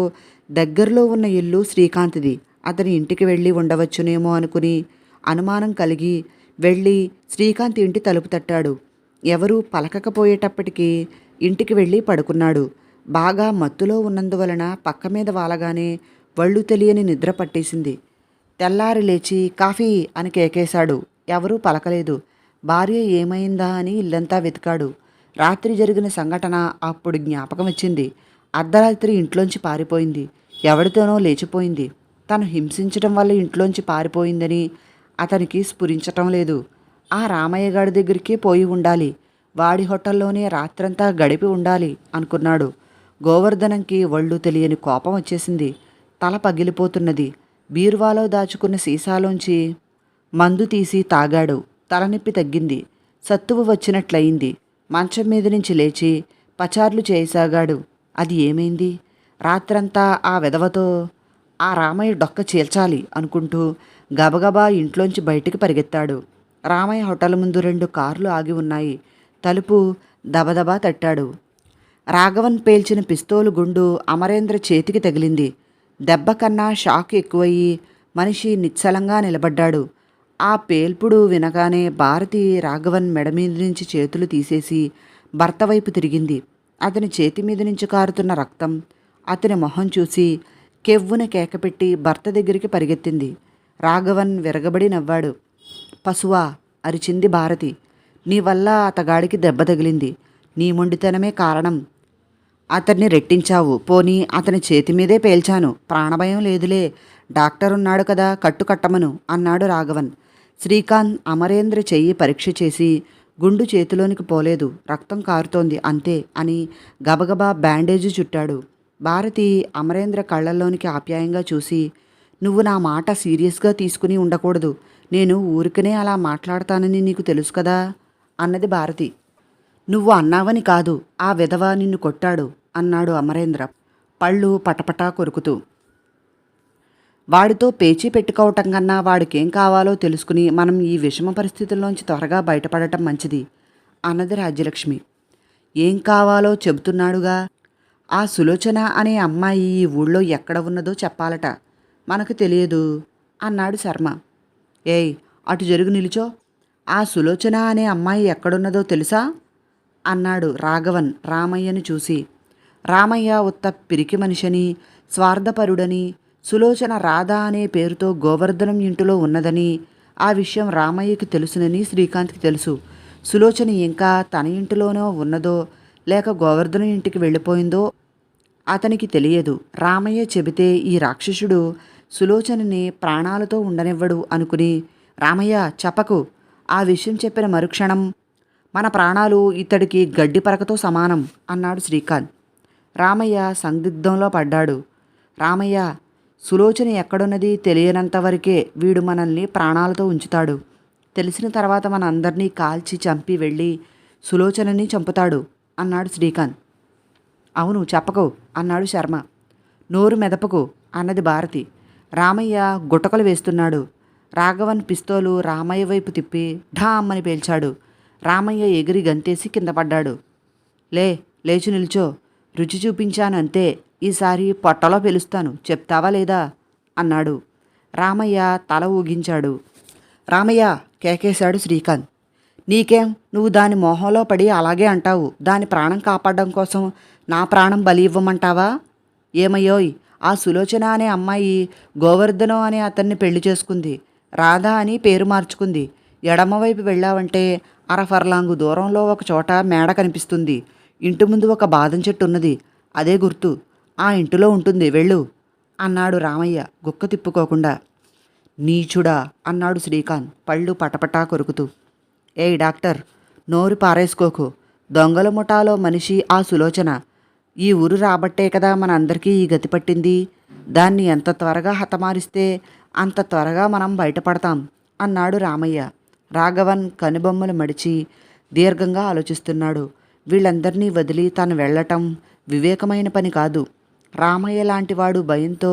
దగ్గరలో ఉన్న ఇల్లు శ్రీకాంత్ది. అతని ఇంటికి వెళ్ళి ఉండవచ్చునేమో అనుకుని అనుమానం కలిగి వెళ్ళి శ్రీకాంత్ ఇంటి తలుపు తట్టాడు. ఎవరూ పలకకపోయేటప్పటికీ ఇంటికి వెళ్ళి పడుకున్నాడు. బాగా మత్తులో ఉన్నందువలన పక్క మీద వాలగానే వళ్ళు తెలియని నిద్ర పట్టేసింది. తెల్లారి లేచి కాఫీ అని కేకేశాడు. ఎవరూ పలకలేదు. భార్య ఏమైందా అని ఇల్లంతా వెతికాడు. రాత్రి జరిగిన సంఘటన అప్పుడు జ్ఞాపకం వచ్చింది. అర్ధరాత్రి ఇంట్లోంచి పారిపోయింది. ఎవరితోనో లేచిపోయింది. తను హింసించడం వల్ల ఇంట్లోంచి పారిపోయిందని అతనికి స్ఫురించటం లేదు. ఆ రామయ్య గారి దగ్గరికి పోయి ఉండాలి. వాడి హోటల్లోనే రాత్రంతా గడిపి ఉండాలి అనుకున్నాడు. గోవర్ధనంకి ఒళ్ళు తెలియని కోపం వచ్చేసింది. తల పగిలిపోతున్నది. బీరువాలో దాచుకున్న సీసాలోంచి మందు తీసి తాగాడు. తలనొప్పి తగ్గింది. సత్తువ వచ్చినట్లయింది. మంచం మీద నుంచి లేచి పచార్లు చేయసాగాడు. అది ఏమైంది? రాత్రంతా ఆ వెధవతో ఆ రామయ్య డొక్క చీల్చాలి అనుకుంటూ గబగబా ఇంట్లోంచి బయటికి పరిగెత్తాడు. రామయ్య హోటల్ ముందు 2 కార్లు ఆగి ఉన్నాయి. తలుపు దబదబా తట్టాడు. రాఘవన్ పేల్చిన పిస్తోలు గుండు అమరేంద్ర చేతికి తగిలింది. దెబ్బ కన్నా షాక్ ఎక్కువయ్యి మనిషి నిశ్చలంగా నిలబడ్డాడు. ఆ పేల్పుడు వినగానే భారతి రాఘవన్ మెడ మీద నుంచి చేతులు తీసేసి భర్త వైపు తిరిగింది. అతని చేతి మీద నుంచి కారుతున్న రక్తం అతని మొహం చూసి కెవ్వున కేకపెట్టి భర్త దగ్గరికి పరిగెత్తింది. రాఘవన్ విరగబడి నవ్వాడు. పశువా అరిచింది భారతి. నీ వల్ల అతగాడికి దెబ్బ తగిలింది. నీ మొండితనమే కారణం. అతన్ని రెట్టించావు. పోనీ అతని చేతి మీదే పేల్చాను. ప్రాణభయం లేదులే. డాక్టర్ ఉన్నాడు కదా, కట్టుకట్టమను అన్నాడు రాఘవన్. శ్రీకాంత్ అమరేంద్ర చెయ్యి పరీక్ష చేసి గుండు చేతిలోనికి పోలేదు, రక్తం కారుతోంది అంతే అని గబగబా బ్యాండేజీ చుట్టాడు. భారతి అమరేంద్ర కళ్ళల్లోనికి ఆప్యాయంగా చూసి, నువ్వు నా మాట సీరియస్గా తీసుకుని ఉండకూడదు. నేను ఊరికనే అలా మాట్లాడతానని నీకు తెలుసు కదా అన్నది భారతి. నువ్వు అన్నావని కాదు, ఆ విధవ నిన్ను కొట్టాడు అన్నాడు అమరేంద్ర పళ్ళు పటపటా కొరుకుతూ. వాడితో పేచీ పెట్టుకోవటం కన్నా వాడికేం కావాలో తెలుసుకుని మనం ఈ విషమ పరిస్థితుల్లోంచి త్వరగా బయటపడటం మంచిది అన్నది రాజ్యలక్ష్మి. ఏం కావాలో చెబుతున్నాడుగా. ఆ సులోచన అనే అమ్మాయి ఈ ఊళ్ళో ఎక్కడ ఉన్నదో చెప్పాలట, మనకు తెలియదు అన్నాడు శర్మ. ఏయ్, అటు జరుగు, నిలుచో. ఆ సులోచన అనే అమ్మాయి ఎక్కడున్నదో తెలుసా అన్నాడు రాఘవన్ రామయ్యను చూసి. రామయ్య ఉత్త పిరికి మనిషిని, స్వార్థపరుడని, సులోచన రాధా అనే పేరుతో గోవర్ధనం ఇంటిలో ఉన్నదని, ఆ విషయం రామయ్యకి తెలుసునని శ్రీకాంత్కి తెలుసు. సులోచన ఇంకా తన ఇంటిలోనో ఉన్నదో లేక గోవర్ధనం ఇంటికి వెళ్ళిపోయిందో అతనికి తెలియదు. రామయ్య చెబితే ఈ రాక్షసుడు సులోచనని ప్రాణాలతో ఉండనివ్వడు అనుకుని, రామయ్య చెప్పకు, ఆ విషయం చెప్పిన మరుక్షణం మన ప్రాణాలు ఇతడికి గడ్డి పరకతో సమానం అన్నాడు శ్రీకాంత్. రామయ్య సందిగ్ధంలో పడ్డాడు. రామయ్య, సులోచన ఎక్కడున్నది తెలియనంతవరకే వీడు మనల్ని ప్రాణాలతో ఉంచుతాడు. తెలిసిన తర్వాత మన అందరినీ కాల్చి చంపి వెళ్ళి సులోచనని చంపుతాడు అన్నాడు శ్రీకాంత్. అవును, చెప్పకు అన్నాడు శర్మ. నోరు మెదపకు అన్నది భారతి. రామయ్య గుటకలు వేస్తున్నాడు. రాఘవన్ పిస్తోలు రామయ్య వైపు తిప్పి ఢామ్ అని పేల్చాడు. రామయ్య ఎగిరి గంతేసి కింద పడ్డాడు. లేచి నిల్చో, రుచి చూపించాను అంతే, ఈసారి పొట్టలో పిలుస్తాను, చెప్తావా లేదా అన్నాడు. రామయ్య తల ఊగించాడు. రామయ్య కేకేశాడు శ్రీకాంత్. నీకేం, నువ్వు దాని మోహంలో పడి అలాగే అంటావు. దాని ప్రాణం కాపాడడం కోసం నా ప్రాణం బలి ఇవ్వమంటావా? ఏమయ్యోయ్, ఆ సులోచన అనే అమ్మాయి గోవర్ధనం అనే అతన్ని పెళ్లి చేసుకుంది. రాధా అని పేరు మార్చుకుంది. ఎడమవైపు వెళ్ళావంటే అరఫర్లాంగు దూరంలో ఒక చోట మేడ కనిపిస్తుంది. ఇంటి ముందు ఒక బాదం చెట్టు ఉన్నది, అదే గుర్తు. ఆ ఇంటిలో ఉంటుంది, వెళ్ళు అన్నాడు రామయ్య గుక్క తిప్పుకోకుండా. నీచుడా అన్నాడు శ్రీకాంత్ పళ్ళు పటపటా కొరుకుతూ. ఏయ్ డాక్టర్, నోరు పారేసుకోకు. దొంగల ముఠాలో మనిషి ఆ సులోచన. ఈ ఊరు రాబట్టే కదా మన అందరికీ ఈ గతి పట్టింది. దాన్ని ఎంత త్వరగా హతమారిస్తే అంత త్వరగా మనం బయటపడతాం అన్నాడు రామయ్య. రాఘవన్ కనుబొమ్మలు మడిచి దీర్ఘంగా ఆలోచిస్తున్నాడు. వీళ్ళందరినీ వదిలి తను వెళ్ళటం వివేకమైన పని కాదు. రామయ్య లాంటివాడు భయంతో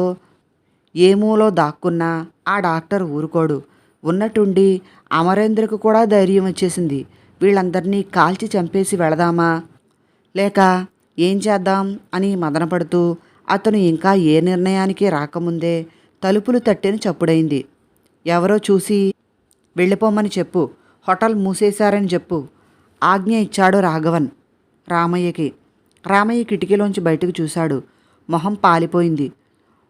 ఏమూలో దాక్కున్నా ఆ డాక్టర్ ఊరుకోడు. ఉన్నట్టుండి అమరేంద్రకు కూడా ధైర్యం వచ్చేసింది. వీళ్ళందరినీ కాల్చి చంపేసి వెళదామా లేక ఏం చేద్దాం అని మదనపడుతూ అతను ఇంకా ఏ నిర్ణయానికి రాకముందే తలుపులు తట్టిన చప్పుడైంది. ఎవరో చూసి వెళ్ళిపోమని చెప్పు, హోటల్ మూసేశారని చెప్పు ఆజ్ఞ ఇచ్చాడు రాఘవన్ రామయ్యకి. రామయ్య కిటికీలోంచి బయటకు చూశాడు. మొహం పాలిపోయింది.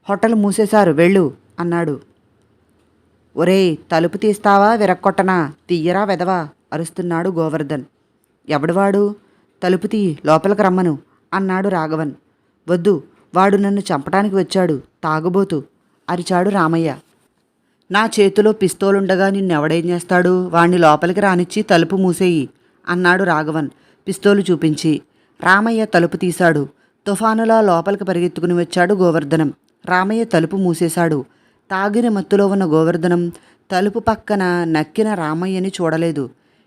హోటల్ మూసేశారు, వెళ్ళు అన్నాడు. ఒరేయ్, తలుపు తీస్తావా విరక్కొట్టనా, తీయరా వెదవా అరుస్తున్నాడు గోవర్ధన్. ఎవడివాడు? తలుపు తీ, లోపలికి రమ్మను అన్నాడు రాఘవన్. వద్దు, వాడు నన్ను చంపడానికి వచ్చాడు, తాగుబోతు అరిచాడు రామయ్య. నా చేతిలో పిస్తోలుండగా నిన్నెవడేం చేస్తాడు? వాణ్ణి లోపలికి రానిచ్చి తలుపు మూసేయి అన్నాడు రాఘవన్ పిస్తోలు చూపించి. రామయ్య తలుపు తీశాడు. తుఫానులా లోపలికి పరిగెత్తుకుని వచ్చాడు గోవర్ధనం. రామయ్య తలుపు మూసేశాడు. తాగిన మత్తులో ఉన్న గోవర్ధనం తలుపు పక్కన నక్కిన రామయ్యని చూడలేదు.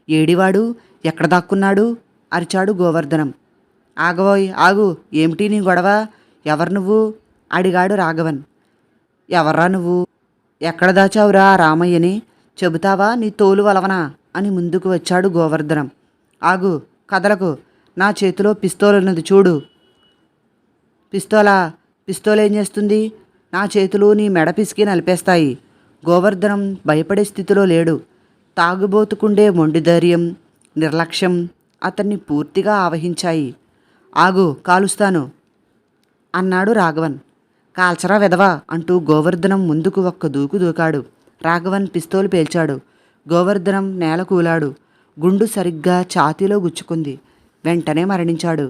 ఏడివాడు, ఎక్కడ దాక్కున్నాడు అరిచాడు గోవర్ధనం. ఆగవోయ్, ఆగు, ఏమిటి నీ గొడవ? ఎవరు నువ్వు అడిగాడు రాఘవన్. ఎవర్రా నువ్వు? ఎక్కడ దాచావురా రామయ్యని? చెబుతావా నీ తోలు వలవనా అని ముందుకు వచ్చాడు గోవర్ధనం. ఆగు, కదలకు, నా చేతిలో పిస్తోలున్నది చూడు. పిస్తోలేం చేస్తుంది? నా చేతులు నీ మెడ పిసికి నలిపేస్తాయి. గోవర్ధనం భయపడే స్థితిలో లేడు. తాగుబోతుకుండే మొండి ధైర్యం, నిర్లక్ష్యం అతన్ని పూర్తిగా ఆవహించాయి. ఆగు, కాలుస్తాను అన్నాడు రాఘవన్. కాల్చరా వెదవా అంటూ గోవర్ధనం ముందుకు ఒక్క దూకు దూకాడు. రాఘవన్ పిస్తోలు పేల్చాడు. గోవర్ధనం నేల కూలాడు. గుండు సరిగ్గా ఛాతీలో గుచ్చుకుంది. వెంటనే మరణించాడు.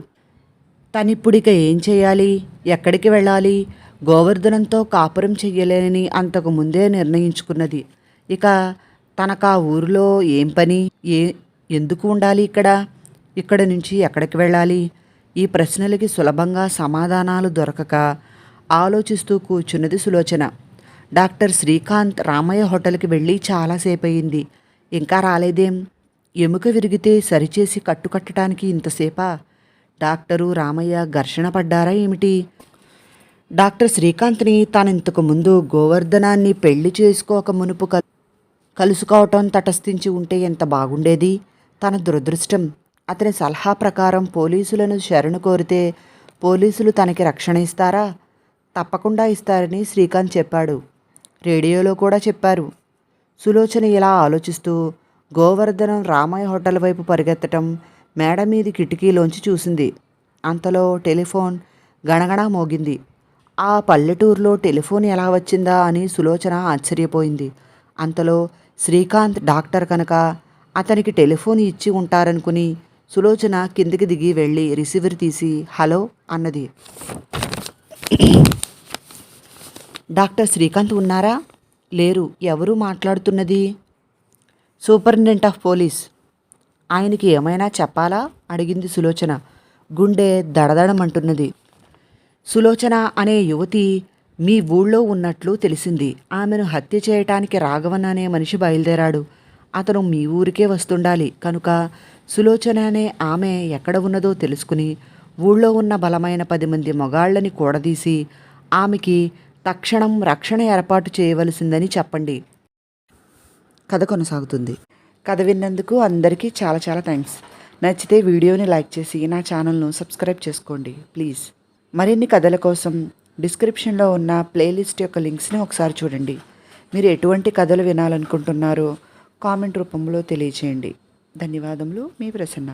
తనిప్పుడిక ఏం చేయాలి? ఎక్కడికి వెళ్ళాలి? గోవర్ధనంతో కాపురం చెయ్యలేనని అంతకు ముందే నిర్ణయించుకున్నది. ఇక తనకా ఊరిలో ఏం పని? ఎందుకు ఉండాలి ఇక్కడ నుంచి ఎక్కడికి వెళ్ళాలి? ఈ ప్రశ్నలకి సులభంగా సమాధానాలు దొరకక ఆలోచిస్తూ కూర్చున్నది సులోచన. డాక్టర్ శ్రీకాంత్ రామయ్య హోటల్కి వెళ్ళి చాలాసేపు అయింది. ఇంకా రాలేదేం? ఎముక విరిగితే సరిచేసి కట్టుకట్టడానికి ఇంతసేపా? డాక్టరు రామయ్య ఘర్షణ పడ్డారా ఏమిటి? డాక్టర్ శ్రీకాంత్ని తానింతకు ముందు గోవర్ధనాన్ని పెళ్లి చేసుకోక మునుపు కలుసుకోవటం తటస్థించి ఉంటే ఎంత బాగుండేది. తన దురదృష్టం. అతని సలహా ప్రకారం పోలీసులను శరణు కోరితే పోలీసులు తనకి రక్షణ ఇస్తారా? తప్పకుండా ఇస్తారని శ్రీకాంత్ చెప్పాడు. రేడియోలో కూడా చెప్పారు. సులోచన ఇలా ఆలోచిస్తూ గోవర్ధనం రామయ్య హోటల్ వైపు పరిగెత్తటం మేడ మీది కిటికీలోంచి చూసింది. అంతలో టెలిఫోన్ గణగణ మోగింది. ఆ పల్లెటూరులో టెలిఫోన్ ఎలా వచ్చిందా అని సులోచన ఆశ్చర్యపోయింది. అంతలో శ్రీకాంత్ డాక్టర్ కనుక అతనికి టెలిఫోన్ ఇచ్చి ఉంటారనుకుని సులోచన కిందికి దిగి వెళ్ళి రిసీవర్ తీసి హలో అన్నది. డాక్టర్ శ్రీకాంత్ ఉన్నారా? లేరు. ఎవరు మాట్లాడుతున్నది? Superintendent of police. ఆయనకి ఏమైనా చెప్పాలా? అడిగింది సులోచన. గుండె దడదడమంటున్నది. సులోచన అనే యువతి మీ ఊళ్ళో ఉన్నట్లు తెలిసింది. ఆమెను హత్య చేయటానికి రాఘవన్ అనే మనిషి బయలుదేరాడు. అతను మీ ఊరికే వస్తుండాలి. కనుక సులోచన అనే ఆమె ఎక్కడ ఉన్నదో తెలుసుకుని ఊళ్ళో ఉన్న బలమైన 10 మంది మొగాళ్ళని కూడదీసి ఆమెకి తక్షణం రక్షణ ఏర్పాటు చేయవలసిందని చెప్పండి. కథ కొనసాగుతుంది. కథ విన్నందుకు అందరికీ చాలా చాలా థ్యాంక్స్. నచ్చితే వీడియోని లైక్ చేసి నా ఛానల్ను సబ్స్క్రైబ్ చేసుకోండి ప్లీజ్. మరిన్ని కథల కోసం డిస్క్రిప్షన్లో ఉన్న ప్లేలిస్ట్ యొక్క లింక్స్ని ఒకసారి చూడండి. మీరు ఎటువంటి కథలు వినాలనుకుంటున్నారో కామెంట్ రూపంలో తెలియచేయండి. ధన్యవాదములు. మీ ప్రసన్న.